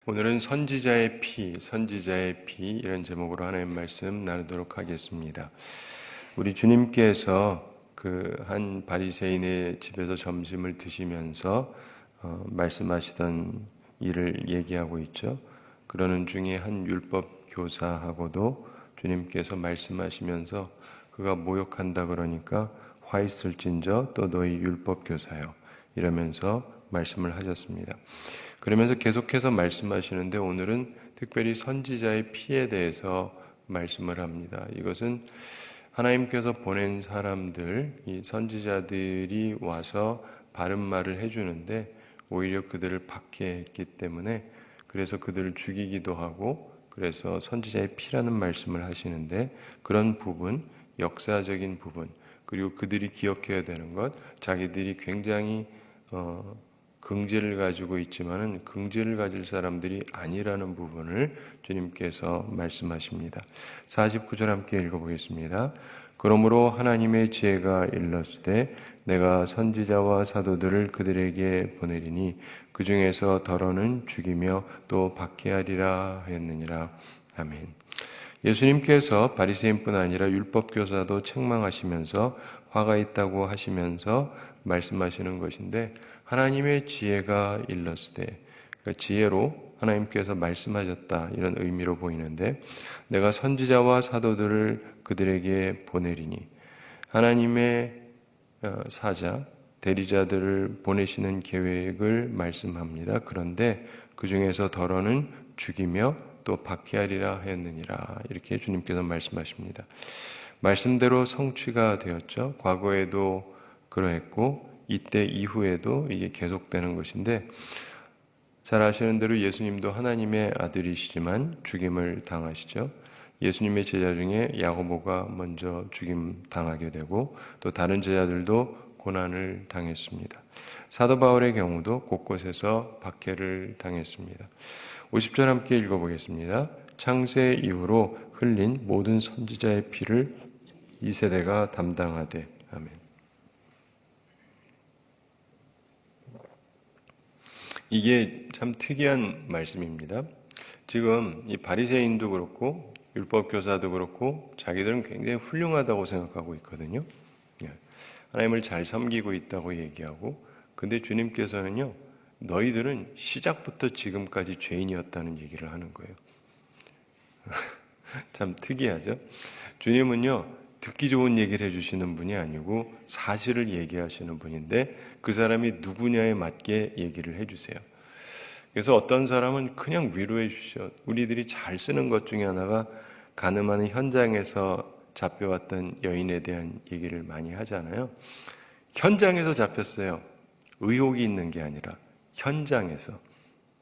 오늘은 선지자의 피, 선지자의 피 이런 제목으로 하나님 말씀 나누도록 하겠습니다. 우리 주님께서 그 한 바리새인의 집에서 점심을 드시면서 말씀하시던 일을 얘기하고 있죠. 그러는 중에 한 율법 교사하고도 주님께서 말씀하시면서 그가 모욕한다 그러니까 화 있을진저 또 너희 율법 교사요 이러면서 말씀을 하셨습니다. 그러면서 계속해서 말씀하시는데 오늘은 특별히 선지자의 피에 대해서 말씀을 합니다. 이것은 하나님께서 보낸 사람들, 이 선지자들이 와서 바른 말을 해주는데 오히려 그들을 박해했기 때문에 그래서 그들을 죽이기도 하고 그래서 선지자의 피라는 말씀을 하시는데 그런 부분, 역사적인 부분, 그리고 그들이 기억해야 되는 것, 자기들이 굉장히 긍지를 가지고 있지만은 긍지를 가질 사람들이 아니라는 부분을 주님께서 말씀하십니다. 49절 함께 읽어보겠습니다. 그러므로 하나님의 지혜가 일렀으되 내가 선지자와 사도들을 그들에게 보내리니 그 중에서 더러는 죽이며 또 박해하리라 하였느니라. 아멘. 예수님께서 바리새인뿐 아니라 율법교사도 책망하시면서 화가 있다고 하시면서 말씀하시는 것인데 하나님의 지혜가 일렀으되 그러니까 지혜로 하나님께서 말씀하셨다 이런 의미로 보이는데 내가 선지자와 사도들을 그들에게 보내리니 하나님의 사자 대리자들을 보내시는 계획을 말씀합니다. 그런데 그 중에서 더러는 죽이며 또 박해하리라 하였느니라 이렇게 주님께서 말씀하십니다. 말씀대로 성취가 되었죠. 과거에도 그러했고 이때 이후에도 이게 계속되는 것인데 잘 아시는 대로 예수님도 하나님의 아들이시지만 죽임을 당하시죠. 예수님의 제자 중에 야고보가 먼저 죽임 당하게 되고 또 다른 제자들도 고난을 당했습니다. 사도 바울의 경우도 곳곳에서 박해를 당했습니다. 50절 함께 읽어보겠습니다. 창세 이후로 흘린 모든 선지자의 피를 이 세대가 담당하되. 아멘. 이게 참 특이한 말씀입니다. 지금 이 바리새인도 그렇고 율법교사도 그렇고 자기들은 굉장히 훌륭하다고 생각하고 있거든요. 하나님을 잘 섬기고 있다고 얘기하고 근데 주님께서는요 너희들은 시작부터 지금까지 죄인이었다는 얘기를 하는 거예요. 참 특이하죠. 주님은요 듣기 좋은 얘기를 해주시는 분이 아니고 사실을 얘기하시는 분인데 그 사람이 누구냐에 맞게 얘기를 해주세요. 그래서 어떤 사람은 그냥 위로해 주시죠. 우리들이 잘 쓰는 것 중에 하나가 가늠하는 현장에서 잡혀왔던 여인에 대한 얘기를 많이 하잖아요. 현장에서 잡혔어요. 의혹이 있는 게 아니라 현장에서.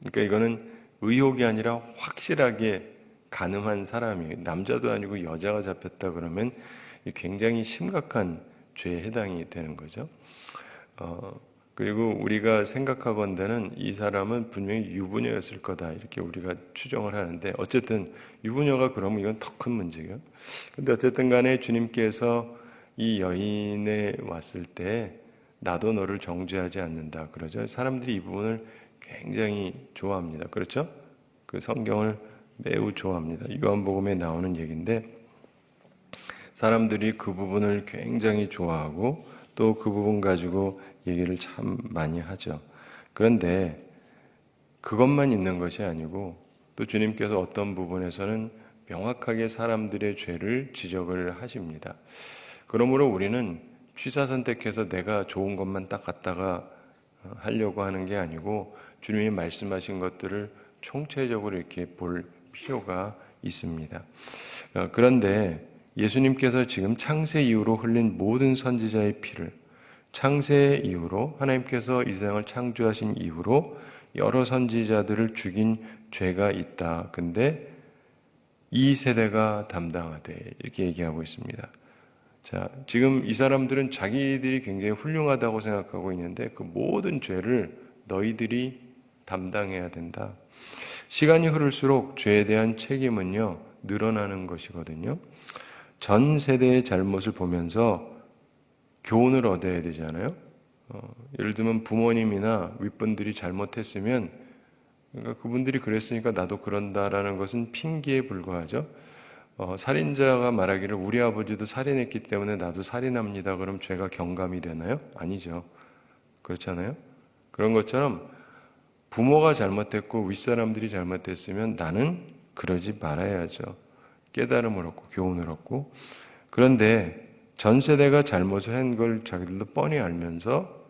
그러니까 이거는 의혹이 아니라 확실하게 가늠한 사람이 남자도 아니고 여자가 잡혔다 그러면 굉장히 심각한 죄에 해당이 되는 거죠. 그리고 우리가 생각하건대는 이 사람은 분명히 유부녀였을 거다 이렇게 우리가 추정을 하는데 어쨌든 유부녀가 그러면 이건 더 큰 문제예요. 근데 어쨌든 간에 주님께서 이 여인에 왔을 때 나도 너를 정죄하지 않는다 그러죠. 사람들이 이 부분을 굉장히 좋아합니다. 그렇죠? 그 성경을 매우 좋아합니다. 요한복음에 나오는 얘기인데 사람들이 그 부분을 굉장히 좋아하고 또 그 부분 가지고 얘기를 참 많이 하죠. 그런데 그것만 있는 것이 아니고 또 주님께서 어떤 부분에서는 명확하게 사람들의 죄를 지적을 하십니다. 그러므로 우리는 취사선택해서 내가 좋은 것만 딱 갖다가 하려고 하는 게 아니고 주님이 말씀하신 것들을 총체적으로 이렇게 볼 필요가 있습니다. 그런데 예수님께서 지금 창세 이후로 흘린 모든 선지자의 피를 창세 이후로 하나님께서 이 세상을 창조하신 이후로 여러 선지자들을 죽인 죄가 있다. 근데 이 세대가 담당하되 이렇게 얘기하고 있습니다. 자, 지금 이 사람들은 자기들이 굉장히 훌륭하다고 생각하고 있는데 그 모든 죄를 너희들이 담당해야 된다. 시간이 흐를수록 죄에 대한 책임은요 늘어나는 것이거든요. 전 세대의 잘못을 보면서 교훈을 얻어야 되잖아요. 예를 들면 부모님이나 윗분들이 잘못했으면 그러니까 그분들이 그랬으니까 나도 그런다라는 것은 핑계에 불과하죠. 살인자가 말하기를 우리 아버지도 살인했기 때문에 나도 살인합니다. 그럼 죄가 경감이 되나요? 아니죠. 그렇잖아요. 그런 것처럼 부모가 잘못했고 윗사람들이 잘못했으면 나는 그러지 말아야죠. 깨달음을 얻고 교훈을 얻고. 그런데 전 세대가 잘못을 한 걸 자기들도 뻔히 알면서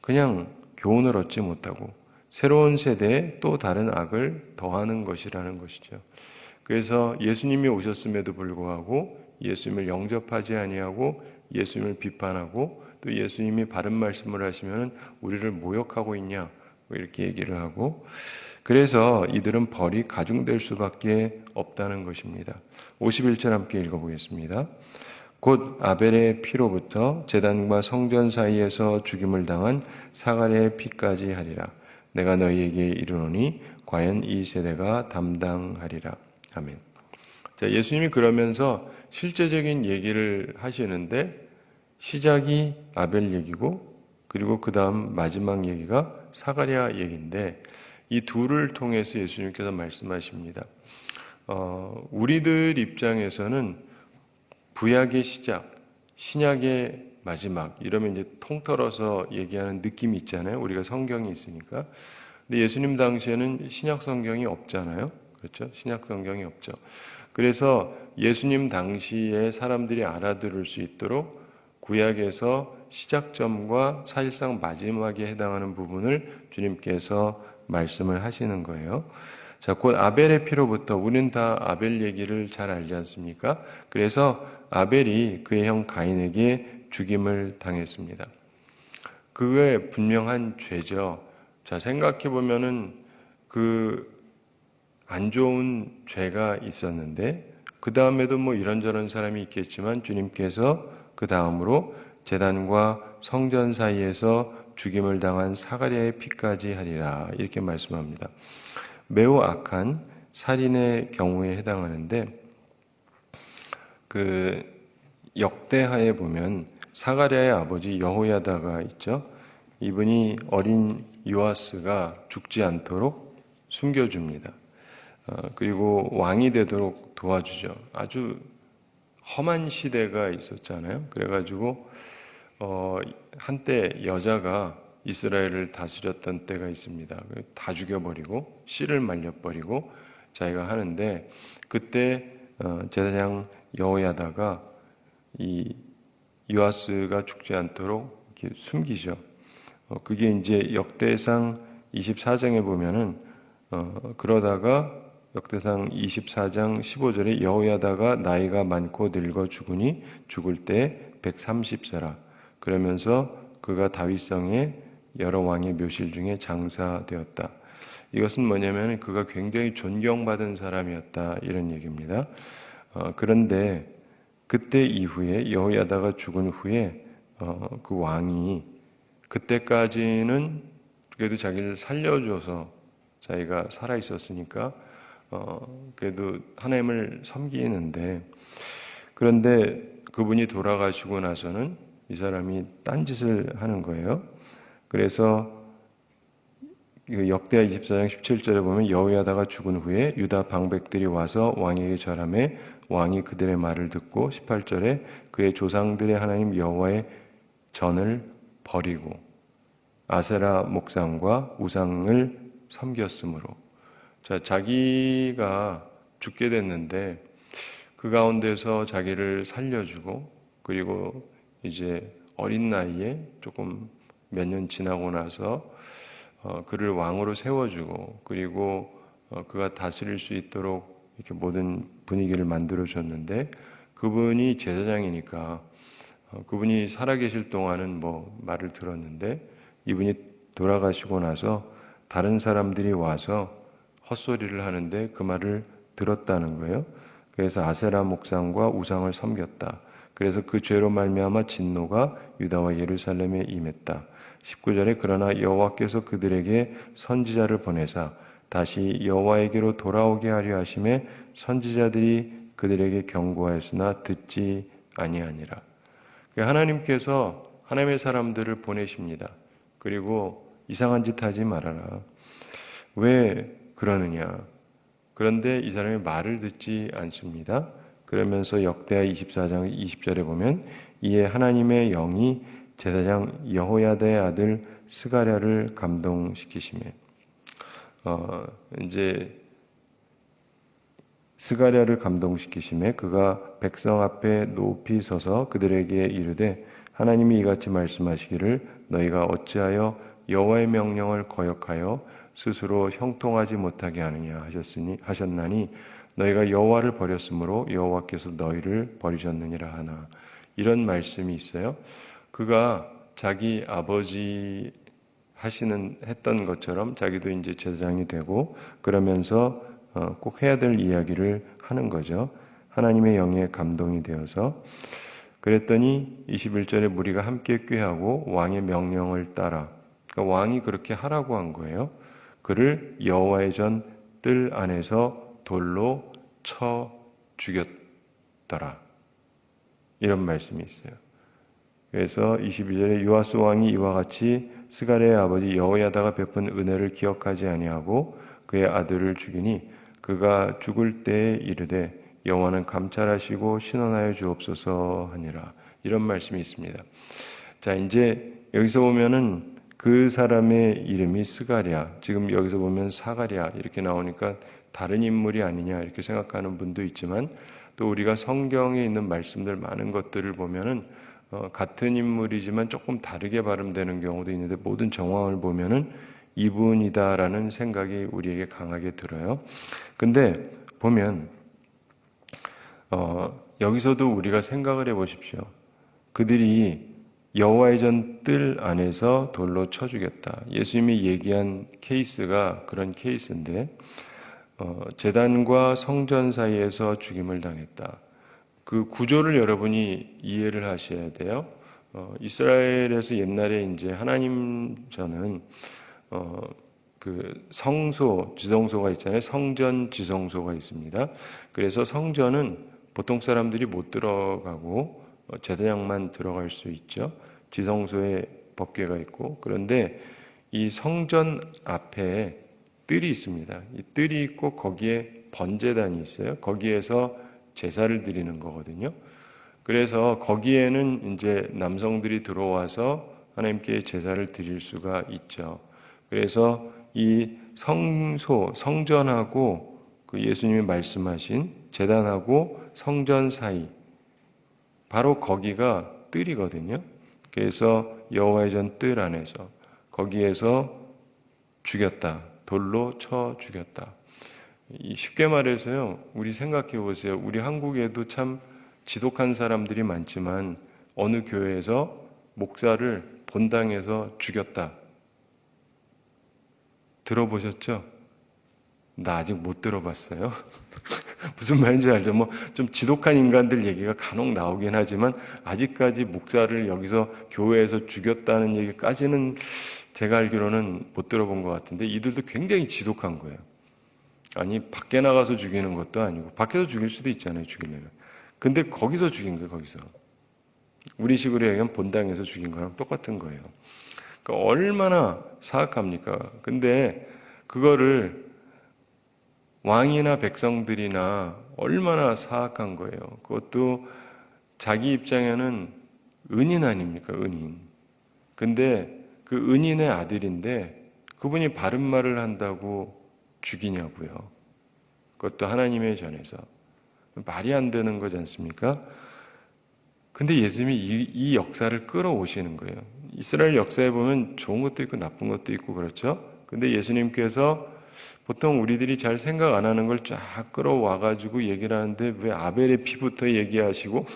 그냥 교훈을 얻지 못하고 새로운 세대에 또 다른 악을 더하는 것이라는 것이죠. 그래서 예수님이 오셨음에도 불구하고 예수님을 영접하지 아니하고 예수님을 비판하고 또 예수님이 바른 말씀을 하시면 우리를 모욕하고 있냐 이렇게 얘기를 하고, 그래서 이들은 벌이 가중될 수밖에 없다는 것입니다. 51절 함께 읽어보겠습니다. 곧 아벨의 피로부터 제단과 성전 사이에서 죽임을 당한 사가랴의 피까지 하리라. 내가 너희에게 이르노니 과연 이 세대가 담당하리라. 아멘. 자, 예수님이 그러면서 실제적인 얘기를 하시는데 시작이 아벨 얘기고 그리고 그 다음 마지막 얘기가 사가랴 얘기인데 이 둘을 통해서 예수님께서 말씀하십니다. 우리들 입장에서는 구약의 시작, 신약의 마지막 이러면 이제 통틀어서 얘기하는 느낌이 있잖아요. 우리가 성경이 있으니까. 근데 예수님 당시에는 신약 성경이 없잖아요. 그렇죠? 신약 성경이 없죠. 그래서 예수님 당시에 사람들이 알아들을 수 있도록 구약에서 시작점과 사실상 마지막에 해당하는 부분을 주님께서 말씀을 하시는 거예요. 자, 곧 아벨의 피로부터, 우리는 다 아벨 얘기를 잘 알지 않습니까? 그래서 아벨이 그의 형 가인에게 죽임을 당했습니다. 그거의 분명한 죄죠. 자, 생각해 보면은 그 안 좋은 죄가 있었는데 그 다음에도 뭐 이런저런 사람이 있겠지만 주님께서 그 다음으로 제단과 성전 사이에서 죽임을 당한 사가랴의 피까지 하리라 이렇게 말씀합니다. 매우 악한 살인의 경우에 해당하는데 그 역대하에 보면 사가랴의 아버지 여호야다가 있죠. 이분이 어린 요아스가 죽지 않도록 숨겨줍니다. 그리고 왕이 되도록 도와주죠. 아주 험한 시대가 있었잖아요. 그래가지고 한때 여자가 이스라엘을 다스렸던 때가 있습니다. 다 죽여버리고 씨를 말려버리고 자기가 하는데 그때 제사장 여호야다가 이 요아스가 죽지 않도록 이렇게 숨기죠. 그게 이제 역대상 24장에 보면은 그러다가 역대상 24장 15절에 여호야다가 나이가 많고 늙어 죽으니 죽을 때 130세라. 그러면서 그가 다윗성의 여러 왕의 묘실 중에 장사되었다. 이것은 뭐냐면 그가 굉장히 존경받은 사람이었다 이런 얘기입니다. 그런데 그때 이후에 여호야다가 죽은 후에 그 왕이 그때까지는 그래도 자기를 살려줘서 자기가 살아 있었으니까 그래도 하나님을 섬기는데, 그런데 그분이 돌아가시고 나서는 이 사람이 딴짓을 하는 거예요. 그래서 역대하 24장 17절에 보면 여호야다가 죽은 후에 유다 방백들이 와서 왕에게 절하매 왕이 그들의 말을 듣고 18절에 그의 조상들의 하나님 여호와의 전을 버리고 아세라 목상과 우상을 섬겼으므로, 자, 자기가 죽게 됐는데 그 가운데서 자기를 살려주고 그리고 이제 어린 나이에 조금 몇 년 지나고 나서 그를 왕으로 세워주고 그리고 그가 다스릴 수 있도록 이렇게 모든 분위기를 만들어 줬는데 그분이 제사장이니까 그분이 살아계실 동안은 뭐 말을 들었는데 이분이 돌아가시고 나서 다른 사람들이 와서 헛소리를 하는데 그 말을 들었다는 거예요. 그래서 아세라 목상과 우상을 섬겼다. 그래서 그 죄로 말미암아 진노가 유다와 예루살렘에 임했다. 19절에 그러나 여호와께서 그들에게 선지자를 보내사 다시 여호와에게로 돌아오게 하려 하심에 선지자들이 그들에게 경고하였으나 듣지 아니하니라. 하나님께서 하나님의 사람들을 보내십니다. 그리고 이상한 짓 하지 말아라. 왜 그러느냐? 그런데 이 사람이 말을 듣지 않습니다. 그러면서 역대하 24장 20절에 보면 이에 하나님의 영이 제사장 여호야다의 아들 스가랴를 감동시키시며 이제 스가랴를 감동시키심에 그가 백성 앞에 높이 서서 그들에게 이르되 하나님이 이같이 말씀하시기를 너희가 어찌하여 여호와의 명령을 거역하여 스스로 형통하지 못하게 하느냐 하셨나니 너희가 여호와를 버렸으므로 여호와께서 너희를 버리셨느니라 하나. 이런 말씀이 있어요. 그가 자기 아버지 했던 것처럼 자기도 이제 제사장이 되고 그러면서 꼭 해야 될 이야기를 하는 거죠. 하나님의 영에 감동이 되어서 그랬더니 21절에 무리가 함께 꾀하고 왕의 명령을 따라 그러니까 왕이 그렇게 하라고 한 거예요. 그를 여호와의 전 뜰 안에서 돌로 쳐 죽였더라. 이런 말씀이 있어요. 그래서 22절에 요아스 왕이 이와 같이 스가랴의 아버지 여호야다가 베푼 은혜를 기억하지 아니하고 그의 아들을 죽이니 그가 죽을 때에 이르되 여호와는 감찰하시고 신원하여 주옵소서 하니라. 이런 말씀이 있습니다. 자, 이제 여기서 보면은 그 사람의 이름이 스가랴, 지금 여기서 보면 사가랴 이렇게 나오니까 다른 인물이 아니냐 이렇게 생각하는 분도 있지만 또 우리가 성경에 있는 말씀들 많은 것들을 보면은 같은 인물이지만 조금 다르게 발음되는 경우도 있는데 모든 정황을 보면은 이분이다라는 생각이 우리에게 강하게 들어요. 근데 보면 여기서도 우리가 생각을 해보십시오. 그들이 여호와의 전 뜰 안에서 돌로 쳐 죽였다. 예수님이 얘기한 케이스가 그런 케이스인데 제단과 성전 사이에서 죽임을 당했다. 그 구조를 여러분이 이해를 하셔야 돼요. 이스라엘에서 옛날에 이제 하나님 전은 그 성소, 지성소가 있잖아요. 성전, 지성소가 있습니다. 그래서 성전은 보통 사람들이 못 들어가고 제사장만 들어갈 수 있죠. 지성소에 법궤가 있고 그런데 이 성전 앞에 뜰이 있습니다. 이 뜰이 있고 거기에 번제단이 있어요. 거기에서 제사를 드리는 거거든요. 그래서 거기에는 이제 남성들이 들어와서 하나님께 제사를 드릴 수가 있죠. 그래서 이 성전하고 그 예수님이 말씀하신 제단하고 성전 사이 바로 거기가 뜰이거든요. 그래서 여호와의 전 뜰 안에서 거기에서 죽였다. 돌로 쳐 죽였다. 쉽게 말해서요. 우리 생각해 보세요. 우리 한국에도 참 지독한 사람들이 많지만 어느 교회에서 목사를 본당에서 죽였다. 들어보셨죠? 나 아직 못 들어봤어요. 무슨 말인지 알죠? 뭐 좀 지독한 인간들 얘기가 간혹 나오긴 하지만 아직까지 목사를 여기서 교회에서 죽였다는 얘기까지는 제가 알기로는 못 들어본 것 같은데 이들도 굉장히 지독한 거예요. 아니 밖에 나가서 죽이는 것도 아니고 밖에서 죽일 수도 있잖아요. 죽이려면. 근데 거기서 죽인 거예요. 거기서. 우리 식으로 얘기하면 본당에서 죽인 거랑 똑같은 거예요. 그러니까 얼마나 사악합니까? 근데 그거를 왕이나 백성들이나 얼마나 사악한 거예요. 그것도 자기 입장에는 은인 아닙니까? 은인. 근데 그 은인의 아들인데 그분이 바른 말을 한다고 죽이냐고요. 그것도 하나님의 전에서. 말이 안 되는 거지 않습니까? 근데 예수님이 이 역사를 끌어오시는 거예요. 이스라엘 역사에 보면 좋은 것도 있고 나쁜 것도 있고 그렇죠. 근데 예수님께서 보통 우리들이 잘 생각 안 하는 걸 쫙 끌어와가지고 얘기를 하는데 왜 아벨의 피부터 얘기하시고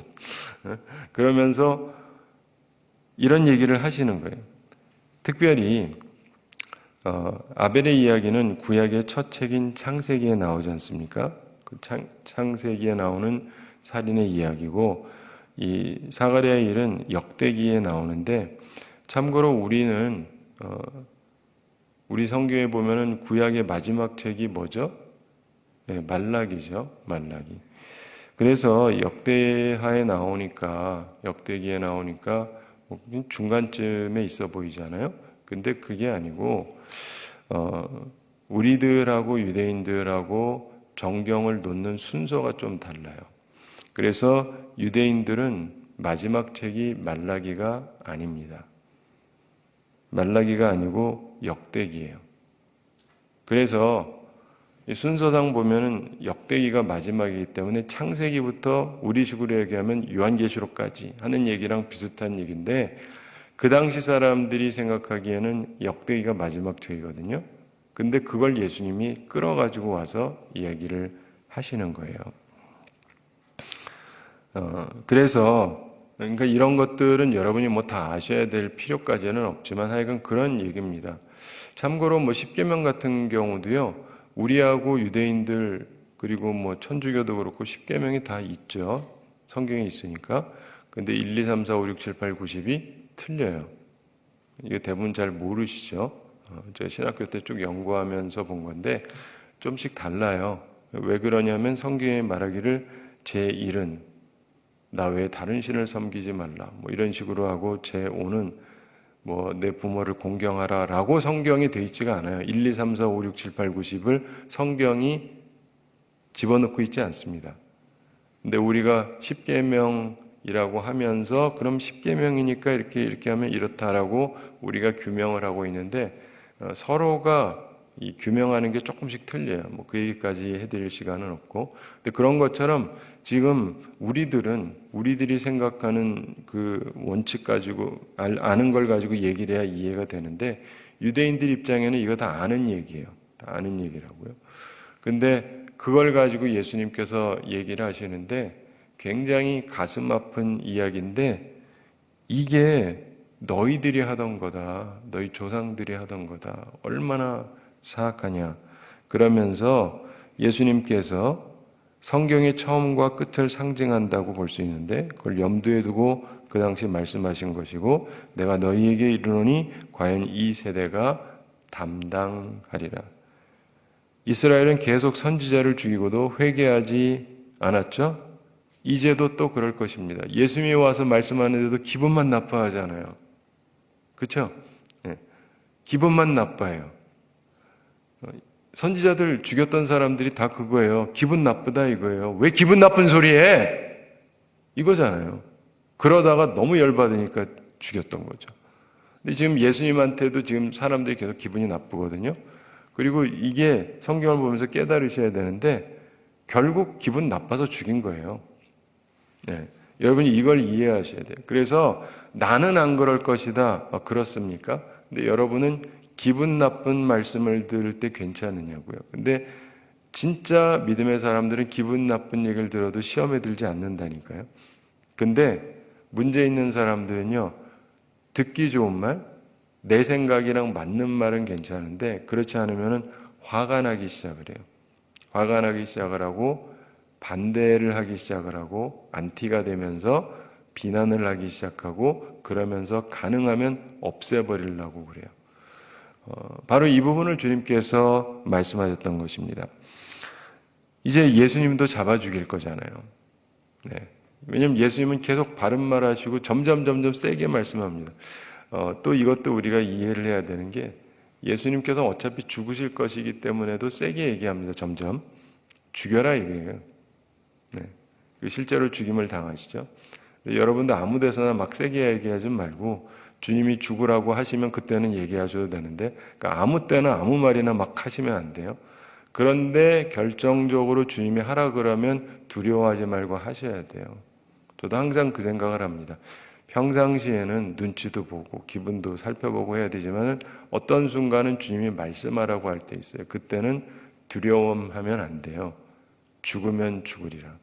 그러면서 이런 얘기를 하시는 거예요. 특별히 아벨의 이야기는 구약의 첫 책인 창세기에 나오지 않습니까? 그 창세기에 나오는 살인의 이야기고 이 사가랴의 일은 역대기에 나오는데 참고로 우리는 우리 성경에 보면은 구약의 마지막 책이 뭐죠? 네, 말라기죠. 말라기. 그래서 역대하에 나오니까 역대기에 나오니까 중간쯤에 있어 보이잖아요. 근데 그게 아니고 우리들하고 유대인들하고 정경을 놓는 순서가 좀 달라요. 그래서 유대인들은 마지막 책이 말라기가 아닙니다. 말라기가 아니고 역대기예요. 그래서 이 순서상 보면은 역대기가 마지막이기 때문에 창세기부터 우리식으로 얘기하면 요한계시록까지 하는 얘기랑 비슷한 얘기인데, 그 당시 사람들이 생각하기에는 역대기가 마지막 책이거든요. 근데 그걸 예수님이 끌어가지고 와서 이야기를 하시는 거예요. 그래서 그러니까 이런 것들은 여러분이 뭐 다 아셔야 될 필요까지는 없지만 하여간 그런 얘기입니다. 참고로 뭐 십계명 같은 경우도요, 우리하고 유대인들 그리고 뭐 천주교도 그렇고 십계명이 다 있죠. 성경에 있으니까. 근데 1, 2, 3, 4, 5, 6, 7, 8, 90이 틀려요. 이게 대부분 잘 모르시죠. 제가 신학교 때 쭉 연구하면서 본 건데 좀씩 달라요. 왜 그러냐면 성경에 말하기를 제1은 나 외에 다른 신을 섬기지 말라, 뭐 이런 식으로 하고, 제5는 뭐 내 부모를 공경하라 라고 성경이 되어 있지가 않아요. 1, 2, 3, 4, 5, 6, 7, 8, 90을 성경이 집어넣고 있지 않습니다. 근데 우리가 십계명이라고 하면서 그럼 십계명이니까 이렇게 하면 이렇다라고 우리가 규명을 하고 있는데, 서로가 이 규명하는 게 조금씩 틀려요. 뭐 그 얘기까지 해드릴 시간은 없고, 근데 그런 것처럼 지금 우리들이 생각하는 그 원칙 가지고 아는 걸 가지고 얘기를 해야 이해가 되는데, 유대인들 입장에는 이거 다 아는 얘기예요. 다 아는 얘기라고요. 근데 그걸 가지고 예수님께서 얘기를 하시는데 굉장히 가슴 아픈 이야기인데, 이게 너희들이 하던 거다. 너희 조상들이 하던 거다. 얼마나 사악하냐. 그러면서 예수님께서 성경의 처음과 끝을 상징한다고 볼 수 있는데, 그걸 염두에 두고 그 당시 말씀하신 것이고, 내가 너희에게 이르노니 과연 이 세대가 담당하리라. 이스라엘은 계속 선지자를 죽이고도 회개하지 않았죠? 이제도 또 그럴 것입니다. 예수님이 와서 말씀하는데도 기분만 나빠하잖아요. 그렇죠? 네. 기분만 나빠해요. 선지자들 죽였던 사람들이 다 그거예요. 기분 나쁘다 이거예요. 왜 기분 나쁜 소리 해? 이거잖아요. 그러다가 너무 열받으니까 죽였던 거죠. 근데 지금 예수님한테도 지금 사람들이 계속 기분이 나쁘거든요. 그리고 이게 성경을 보면서 깨달으셔야 되는데, 결국 기분 나빠서 죽인 거예요. 네. 여러분이 이걸 이해하셔야 돼요. 그래서 나는 안 그럴 것이다. 그렇습니까? 근데 여러분은 기분 나쁜 말씀을 들을 때 괜찮으냐고요. 근데 진짜 믿음의 사람들은 기분 나쁜 얘기를 들어도 시험에 들지 않는다니까요. 근데 문제 있는 사람들은요, 듣기 좋은 말, 내 생각이랑 맞는 말은 괜찮은데 그렇지 않으면 화가 나기 시작을 해요. 화가 나기 시작을 하고 반대를 하기 시작을 하고 안티가 되면서 비난을 하기 시작하고, 그러면서 가능하면 없애버리려고 그래요. 바로 이 부분을 주님께서 말씀하셨던 것입니다. 이제 예수님도 잡아 죽일 거잖아요. 네. 왜냐하면 예수님은 계속 바른 말 하시고 점점 세게 말씀합니다. 또 이것도 우리가 이해를 해야 되는 게, 예수님께서 어차피 죽으실 것이기 때문에도 세게 얘기합니다. 점점 죽여라 이거예요. 네. 실제로 죽임을 당하시죠. 여러분도 아무 데서나 막 세게 얘기하지 말고, 주님이 죽으라고 하시면 그때는 얘기하셔도 되는데, 그러니까 아무 때나 아무 말이나 막 하시면 안 돼요. 그런데 결정적으로 주님이 하라 그러면 두려워하지 말고 하셔야 돼요. 저도 항상 그 생각을 합니다. 평상시에는 눈치도 보고 기분도 살펴보고 해야 되지만, 어떤 순간은 주님이 말씀하라고 할 때 있어요. 그때는 두려움하면 안 돼요. 죽으면 죽으리라.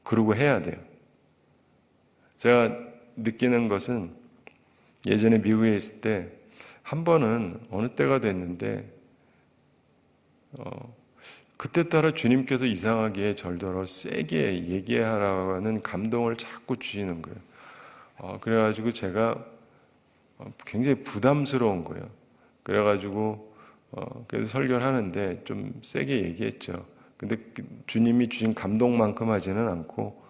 그러고 해야 돼요. 제가 느끼는 것은, 예전에 미국에 있을 때 한 번은 어느 때가 됐는데, 그때 따라 주님께서 이상하게 절더러 세게 얘기하라는 감동을 자꾸 주시는 거예요. 그래가지고 제가 굉장히 부담스러운 거예요. 그래가지고 그래서 설교를 하는데 좀 세게 얘기했죠. 근데 주님이 주신 감동만큼 하지는 않고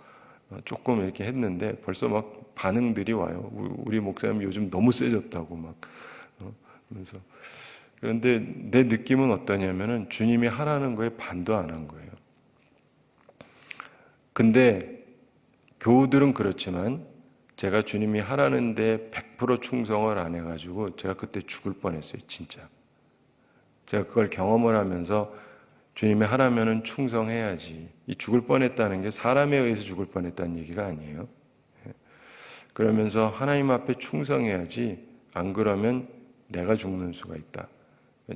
조금 이렇게 했는데 벌써 막 반응들이 와요. 우리 목사님 요즘 너무 세졌다고 막 그러면서 그런데 내 느낌은 어떠냐면은 주님이 하라는 거에 반도 안 한 거예요. 근데 교우들은 그렇지만 제가 주님이 하라는데 100% 충성을 안 해가지고 제가 그때 죽을 뻔했어요, 진짜. 제가 그걸 경험을 하면서 주님이 하라면은 충성해야지. 이 죽을 뻔했다는 게 사람에 의해서 죽을 뻔했다는 얘기가 아니에요. 그러면서 하나님 앞에 충성해야지. 안 그러면 내가 죽는 수가 있다.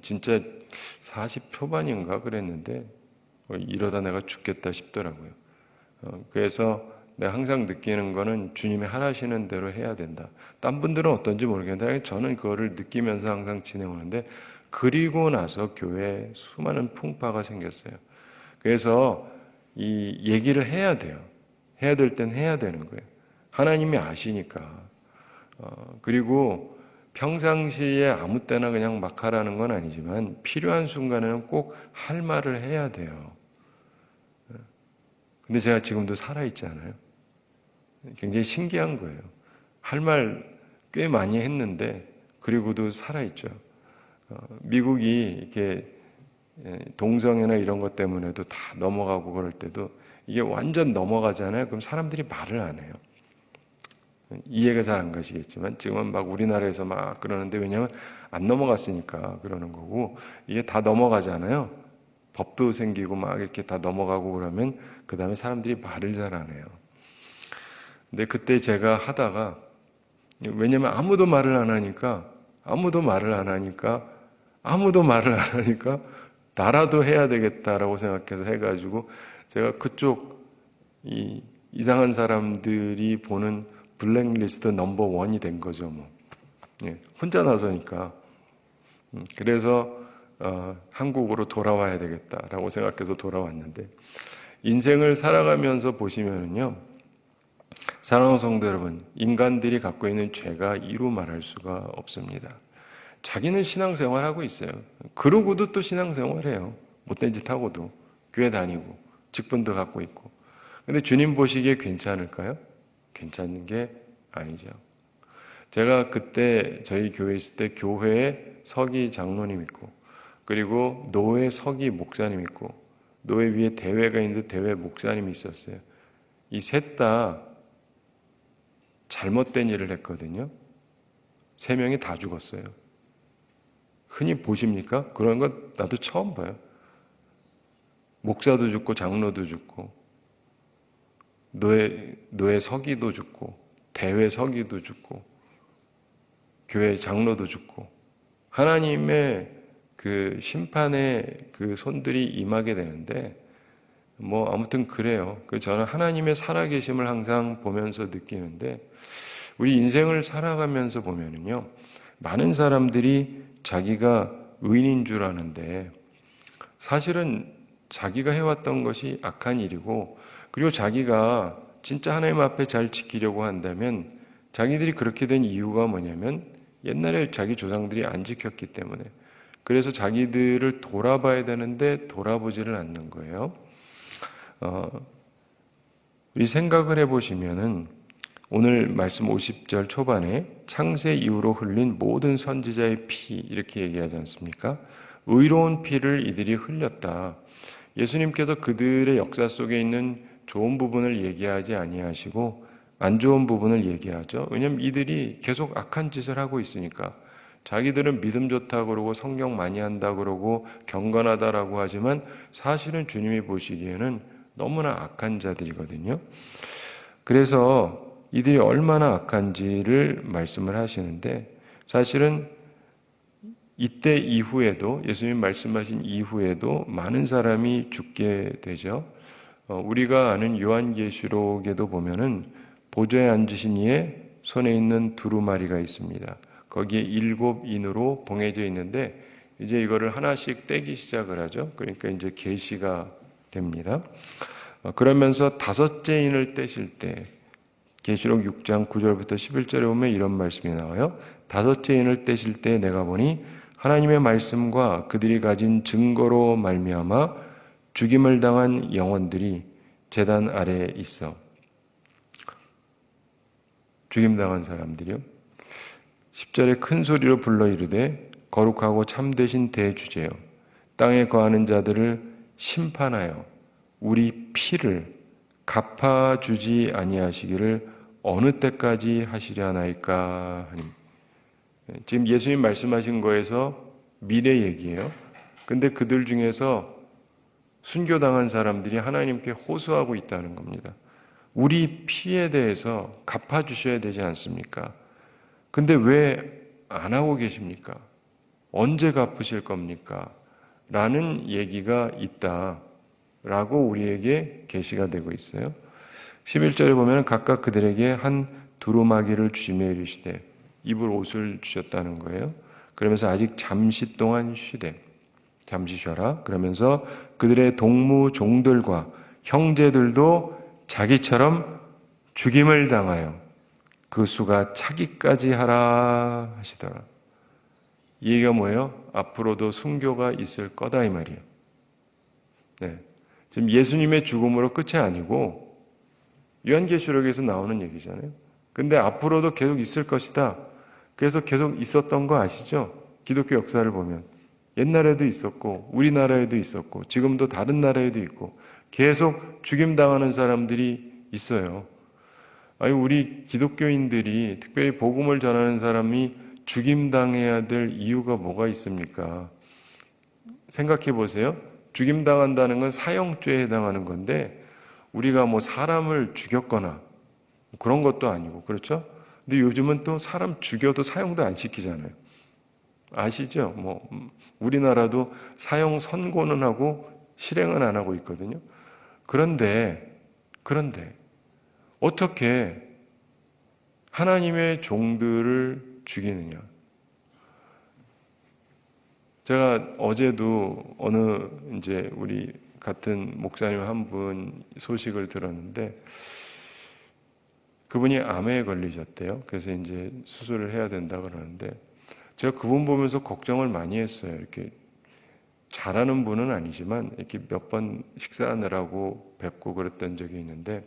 진짜 40 초반인가 그랬는데 이러다 내가 죽겠다 싶더라고요. 그래서 내가 항상 느끼는 거는 주님이 하라시는 대로 해야 된다. 딴 분들은 어떤지 모르겠는데 저는 그거를 느끼면서 항상 지내오는데 그리고 나서 교회에 수많은 풍파가 생겼어요. 그래서 이 얘기를 해야 돼요. 해야 될 땐 해야 되는 거예요. 하나님이 아시니까. 그리고 평상시에 아무 때나 그냥 막 하라는 건 아니지만 필요한 순간에는 꼭 할 말을 해야 돼요. 근데 제가 지금도 살아있잖아요. 굉장히 신기한 거예요. 할 말 꽤 많이 했는데 그리고도 살아있죠. 미국이 이렇게 동성애나 이런 것 때문에도 다 넘어가고 그럴 때도 이게 완전 넘어가잖아요. 그럼 사람들이 말을 안 해요. 이해가 잘 안 가시겠지만 지금은 막 우리나라에서 막 그러는데 왜냐하면 안 넘어갔으니까 그러는 거고 이게 다 넘어가잖아요. 법도 생기고 막 이렇게 다 넘어가고 그러면 그 다음에 사람들이 말을 잘 안 해요. 근데 그때 제가 하다가 왜냐하면 아무도 말을 안 하니까 나라도 해야 되겠다라고 생각해서 해가지고 제가 그쪽 이 이상한 사람들이 보는 블랙리스트 넘버 원이 된 거죠, 뭐. 예, 혼자 나서니까. 그래서 한국으로 돌아와야 되겠다라고 생각해서 돌아왔는데 인생을 살아가면서 보시면은요, 사랑하는 성도 여러분, 인간들이 갖고 있는 죄가 이루 말할 수가 없습니다. 자기는 신앙생활하고 있어요. 그러고도 또 신앙생활해요. 못된 짓 하고도 교회 다니고 직분도 갖고 있고. 근데 주님 보시기에 괜찮을까요? 괜찮은 게 아니죠. 제가 그때 저희 교회에 있을 때 교회에 서기 장로님 있고 그리고 노회 서기 목사님 있고 노회 위에 대회가 있는데 대회 목사님이 있었어요. 이 셋 다 잘못된 일을 했거든요. 3명이 다 죽었어요. 흔히 보십니까? 그런 건 나도 처음 봐요. 목사도 죽고 장로도 죽고 노예 서기도 죽고 대회 서기도 죽고 교회 장로도 죽고 하나님의 그 심판의 그 손들이 임하게 되는데 뭐 아무튼 그래요. 저는 하나님의 살아계심을 항상 보면서 느끼는데 우리 인생을 살아가면서 보면은요, 많은 사람들이 자기가 의인인 줄 아는데 사실은 자기가 해왔던 것이 악한 일이고 그리고 자기가 진짜 하나님 앞에 잘 지키려고 한다면 자기들이 그렇게 된 이유가 뭐냐면 옛날에 자기 조상들이 안 지켰기 때문에 그래서 자기들을 돌아봐야 되는데 돌아보지를 않는 거예요. 우리 생각을 해보시면은 오늘 말씀 50절 초반에 창세 이후로 흘린 모든 선지자의 피 이렇게 얘기하지 않습니까? 의로운 피를 이들이 흘렸다. 예수님께서 그들의 역사 속에 있는 좋은 부분을 얘기하지 아니하시고 안 좋은 부분을 얘기하죠. 왜냐하면 이들이 계속 악한 짓을 하고 있으니까 자기들은 믿음 좋다고 그러고 성경 많이 한다고 그러고 경건하다라고 하지만 사실은 주님이 보시기에는 너무나 악한 자들이거든요. 그래서 이들이 얼마나 악한지를 말씀을 하시는데 사실은 이때 이후에도 예수님 말씀하신 이후에도 많은 사람이 죽게 되죠. 우리가 아는 요한계시록에도 보면은 보좌에 앉으신 이의 손에 있는 두루마리가 있습니다. 거기에 7인으로 봉해져 있는데 이제 이거를 하나씩 떼기 시작을 하죠. 그러니까 이제 계시가 됩니다. 그러면서 5째 인을 떼실 때 계시록 6장 9절부터 11절에 보면 이런 말씀이 나와요. 5째 인을 떼실 때 내가 보니 하나님의 말씀과 그들이 가진 증거로 말미암아 죽임을 당한 영혼들이 제단 아래에 있어. 죽임당한 사람들이요. 10절에 큰 소리로 불러 이르되 거룩하고 참되신 대주제요 땅에 거하는 자들을 심판하여 우리 피를 갚아주지 아니하시기를 어느 때까지 하시려나이까 하니. 지금 예수님 말씀하신 거에서 미래 얘기예요. 근데 그들 중에서 순교당한 사람들이 하나님께 호소하고 있다는 겁니다. 우리 피에 대해서 갚아주셔야 되지 않습니까? 근데 왜 안 하고 계십니까? 언제 갚으실 겁니까? 라는 얘기가 있다라고 우리에게 계시가 되고 있어요. 11절에 보면 각각 그들에게 한 두루마기를 주시며 이르시되, 입을 옷을 주셨다는 거예요. 그러면서 아직 잠시 동안 쉬되, 잠시 쉬어라. 그러면서 그들의 동무 종들과 형제들도 자기처럼 죽임을 당하여 그 수가 차기까지 하라 하시더라. 이 얘기가 뭐예요? 앞으로도 순교가 있을 거다 이 말이에요. 네. 지금 예수님의 죽음으로 끝이 아니고 요한계시록에서 나오는 얘기잖아요. 근데 앞으로도 계속 있을 것이다. 그래서 계속 있었던 거 아시죠? 기독교 역사를 보면 옛날에도 있었고 우리나라에도 있었고 지금도 다른 나라에도 있고 계속 죽임당하는 사람들이 있어요. 아니, 우리 기독교인들이 특별히 복음을 전하는 사람이 죽임당해야 될 이유가 뭐가 있습니까? 생각해 보세요. 죽임당한다는 건 사형죄에 해당하는 건데 우리가 뭐 사람을 죽였거나 그런 것도 아니고, 그렇죠? 근데 요즘은 또 사람 죽여도 사형도 안 시키잖아요. 아시죠? 뭐 우리나라도 사형 선고는 하고 실행은 안 하고 있거든요. 그런데 어떻게 하나님의 종들을 죽이느냐? 제가 어제도 어느 이제 우리 같은 목사님 한 분 소식을 들었는데 그분이 암에 걸리셨대요. 그래서 이제 수술을 해야 된다 그러는데 제가 그분 보면서 걱정을 많이 했어요. 이렇게 잘하는 분은 아니지만 이렇게 몇 번 식사하느라고 뵙고 그랬던 적이 있는데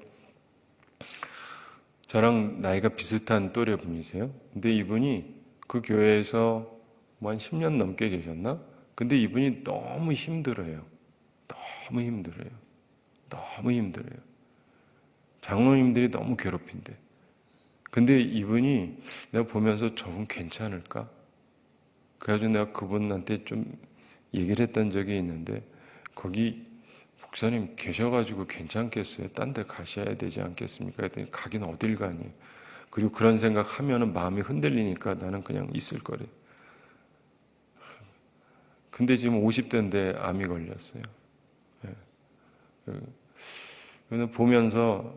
저랑 나이가 비슷한 또래 분이세요. 근데 이분이 그 교회에서 뭐 한 10년 넘게 계셨나? 근데 이분이 너무 힘들어요. 너무 힘들어요. 너무 힘들어요. 장로님들이 너무 괴롭힌대. 근데 이분이 내가 보면서 저분 괜찮을까? 그래가지고 내가 그분한테 좀 얘기를 했던 적이 있는데 거기 목사님 계셔가지고 괜찮겠어요? 딴 데 가셔야 되지 않겠습니까? 했더니 가긴 어딜 가니? 그리고 그런 생각하면은 마음이 흔들리니까 나는 그냥 있을 거래. 근데 지금 50대인데 암이 걸렸어요. 그래서 보면서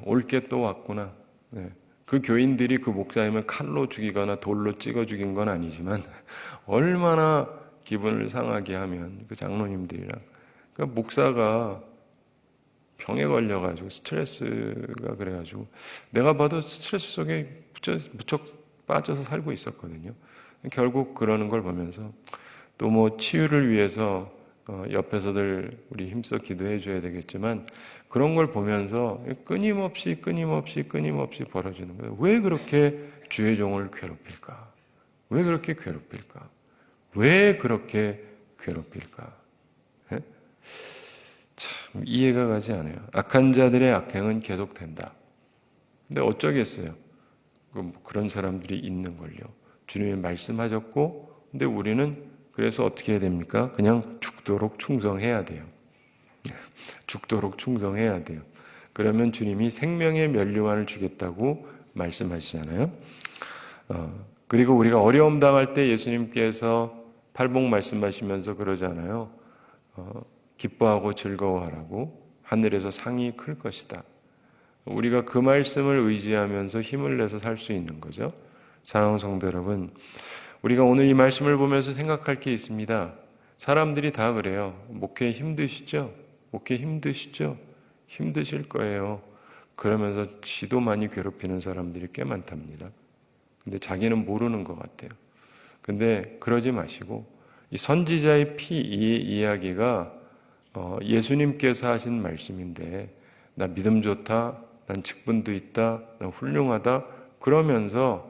올 게 또 왔구나. 네. 그 교인들이 그 목사님을 칼로 죽이거나 돌로 찍어 죽인 건 아니지만 얼마나 기분을 상하게 하면 그 장로님들이랑 그 목사가 병에 걸려가지고 스트레스가 그래가지고 내가 봐도 스트레스 속에 무척 빠져서 살고 있었거든요. 결국 그러는 걸 보면서 또 뭐 치유를 위해서 옆에서들 우리 힘써 기도해 줘야 되겠지만 그런 걸 보면서 끊임없이 벌어지는 거예요. 왜 그렇게 주의 종을 괴롭힐까? 왜 그렇게 괴롭힐까? 왜 그렇게 괴롭힐까? 예? 참 이해가 가지 않아요. 악한 자들의 악행은 계속된다. 근데 어쩌겠어요? 그런 사람들이 있는 걸요. 주님이 말씀하셨고, 근데 우리는 그래서 어떻게 해야 됩니까? 그냥 죽도록 충성해야 돼요. 죽도록 충성해야 돼요. 그러면 주님이 생명의 면류관을 주겠다고 말씀하시잖아요. 그리고 우리가 어려움 당할 때 예수님께서 팔복 말씀하시면서 그러잖아요. 기뻐하고 즐거워하라고 하늘에서 상이 클 것이다. 우리가 그 말씀을 의지하면서 힘을 내서 살 수 있는 거죠. 사랑하는 성도 여러분, 우리가 오늘 이 말씀을 보면서 생각할 게 있습니다. 사람들이 다 그래요. 목회 힘드시죠? 목회 힘드시죠? 힘드실 거예요. 그러면서 지도 많이 괴롭히는 사람들이 꽤 많답니다. 근데 자기는 모르는 것 같아요. 근데 그러지 마시고 이 선지자의 피 이 이야기가 예수님께서 하신 말씀인데 나 믿음 좋다, 난 직분도 있다, 난 훌륭하다 그러면서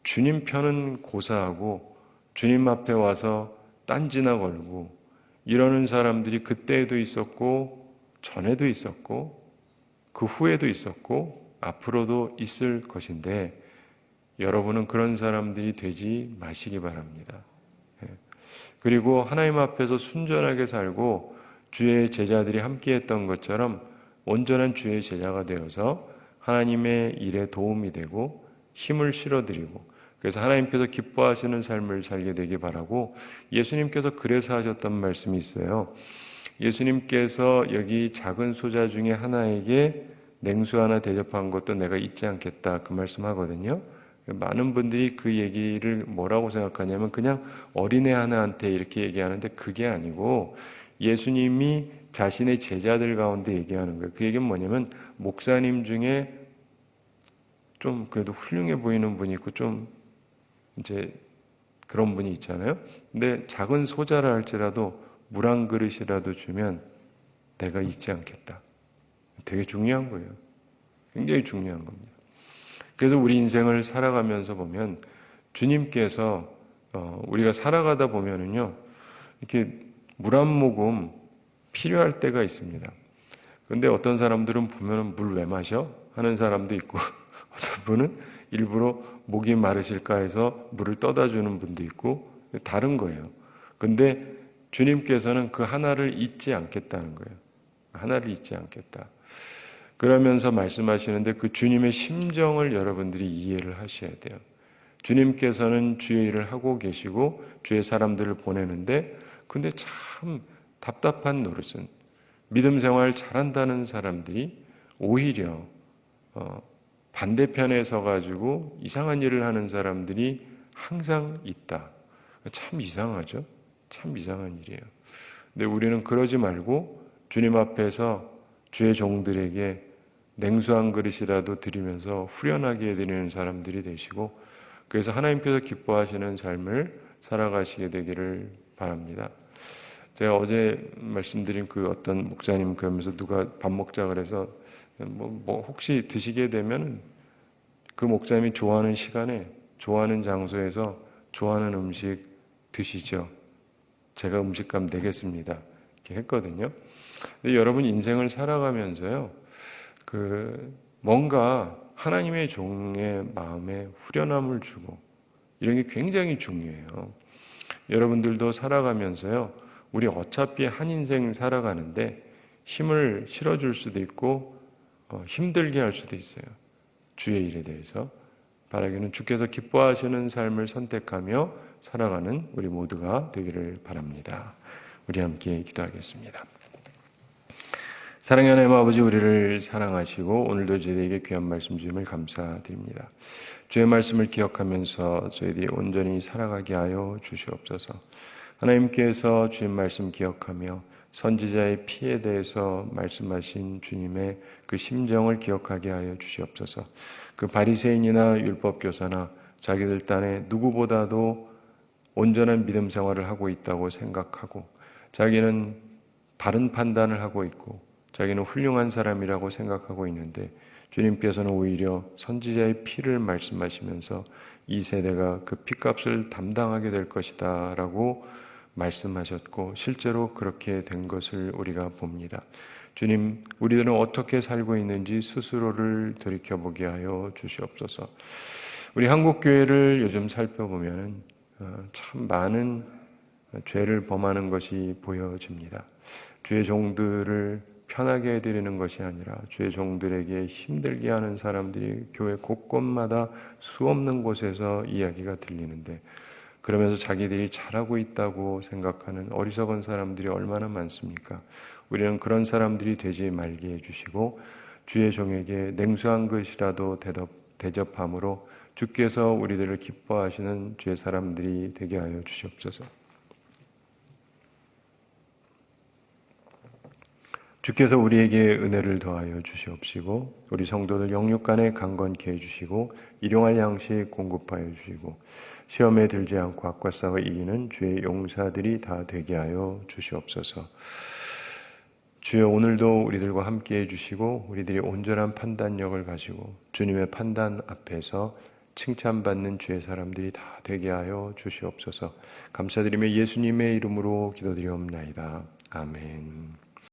주님 편은 고사하고 주님 앞에 와서 딴지나 걸고 이러는 사람들이 그때에도 있었고 전에도 있었고 그 후에도 있었고 앞으로도 있을 것인데 여러분은 그런 사람들이 되지 마시기 바랍니다. 그리고 하나님 앞에서 순전하게 살고 주의 제자들이 함께 했던 것처럼 온전한 주의 제자가 되어서 하나님의 일에 도움이 되고 힘을 실어드리고 그래서 하나님께서 기뻐하시는 삶을 살게 되기 바라고 예수님께서 그래서 하셨던 말씀이 있어요. 예수님께서 여기 작은 소자 중에 하나에게 냉수 하나 대접한 것도 내가 잊지 않겠다 그 말씀하거든요. 많은 분들이 그 얘기를 뭐라고 생각하냐면 그냥 어린애 하나한테 이렇게 얘기하는데 그게 아니고 예수님이 자신의 제자들 가운데 얘기하는 거예요. 그 얘기는 뭐냐면 목사님 중에 좀 그래도 훌륭해 보이는 분이 있고 좀 이제 그런 분이 있잖아요. 근데 작은 소자라 할지라도 물 한 그릇이라도 주면 내가 잊지 않겠다. 되게 중요한 거예요. 굉장히 중요한 겁니다. 그래서 우리 인생을 살아가면서 보면 주님께서 우리가 살아가다 보면은요 이렇게 물 한 모금 필요할 때가 있습니다. 근데 어떤 사람들은 보면 물 왜 마셔? 하는 사람도 있고 어떤 분은 일부러 목이 마르실까 해서 물을 떠다 주는 분도 있고 다른 거예요. 근데 주님께서는 그 하나를 잊지 않겠다는 거예요. 하나를 잊지 않겠다. 그러면서 말씀하시는데 그 주님의 심정을 여러분들이 이해를 하셔야 돼요. 주님께서는 주의 일을 하고 계시고 주의 사람들을 보내는데 근데 참 답답한 노릇은 믿음 생활 잘한다는 사람들이 오히려 반대편에 서가지고 이상한 일을 하는 사람들이 항상 있다. 참 이상하죠? 참 이상한 일이에요. 근데 우리는 그러지 말고 주님 앞에서 주의 종들에게 냉수 한 그릇이라도 드리면서 후련하게 드리는 사람들이 되시고 그래서 하나님께서 기뻐하시는 삶을 살아가시게 되기를 바랍니다. 제가 어제 말씀드린 그 어떤 목사님 그러면서 누가 밥 먹자 그래서 뭐 혹시 드시게 되면 그 목사님이 좋아하는 시간에 좋아하는 장소에서 좋아하는 음식 드시죠. 제가 음식값 내겠습니다. 이렇게 했거든요. 근데 여러분 인생을 살아가면서요. 뭔가 하나님의 종의 마음에 후련함을 주고 이런 게 굉장히 중요해요. 여러분들도 살아가면서요. 우리 어차피 한 인생 살아가는데 힘을 실어줄 수도 있고 힘들게 할 수도 있어요. 주의 일에 대해서 바라기는 주께서 기뻐하시는 삶을 선택하며 살아가는 우리 모두가 되기를 바랍니다. 우리 함께 기도하겠습니다. 사랑의 하나님 아버지, 우리를 사랑하시고 오늘도 저희에게 귀한 말씀 주심을 감사드립니다. 주의 말씀을 기억하면서 저희들이 온전히 살아가게 하여 주시옵소서. 하나님께서 주의 말씀 기억하며 선지자의 피에 대해서 말씀하신 주님의 그 심정을 기억하게 하여 주시옵소서. 그 바리새인이나 율법교사나 자기들 딴에 누구보다도 온전한 믿음 생활을 하고 있다고 생각하고 자기는 바른 판단을 하고 있고 자기는 훌륭한 사람이라고 생각하고 있는데 주님께서는 오히려 선지자의 피를 말씀하시면서 이 세대가 그 피값을 담당하게 될 것이다 라고 말씀하셨고 실제로 그렇게 된 것을 우리가 봅니다. 주님, 우리들은 어떻게 살고 있는지 스스로를 돌이켜보게 하여 주시옵소서. 우리 한국교회를 요즘 살펴보면 참 많은 죄를 범하는 것이 보여집니다. 주의 종들을 편하게 해드리는 것이 아니라 주의 종들에게 힘들게 하는 사람들이 교회 곳곳마다 수없는 곳에서 이야기가 들리는데 그러면서 자기들이 잘하고 있다고 생각하는 어리석은 사람들이 얼마나 많습니까? 우리는 그런 사람들이 되지 말게 해주시고 주의 종에게 냉수 한 그릇이라도 대접함으로 주께서 우리들을 기뻐하시는 주의 사람들이 되게 하여 주시옵소서. 주께서 우리에게 은혜를 더하여 주시옵시고 우리 성도들 영육간에 강건케 해주시고 일용할 양식 공급하여 주시고 시험에 들지 않고 악과 싸워 이기는 주의 용사들이 다 되게 하여 주시옵소서. 주여, 오늘도 우리들과 함께 해주시고 우리들이 온전한 판단력을 가지고 주님의 판단 앞에서 칭찬받는 주의 사람들이 다 되게 하여 주시옵소서. 감사드리며 예수님의 이름으로 기도드리옵나이다. 아멘.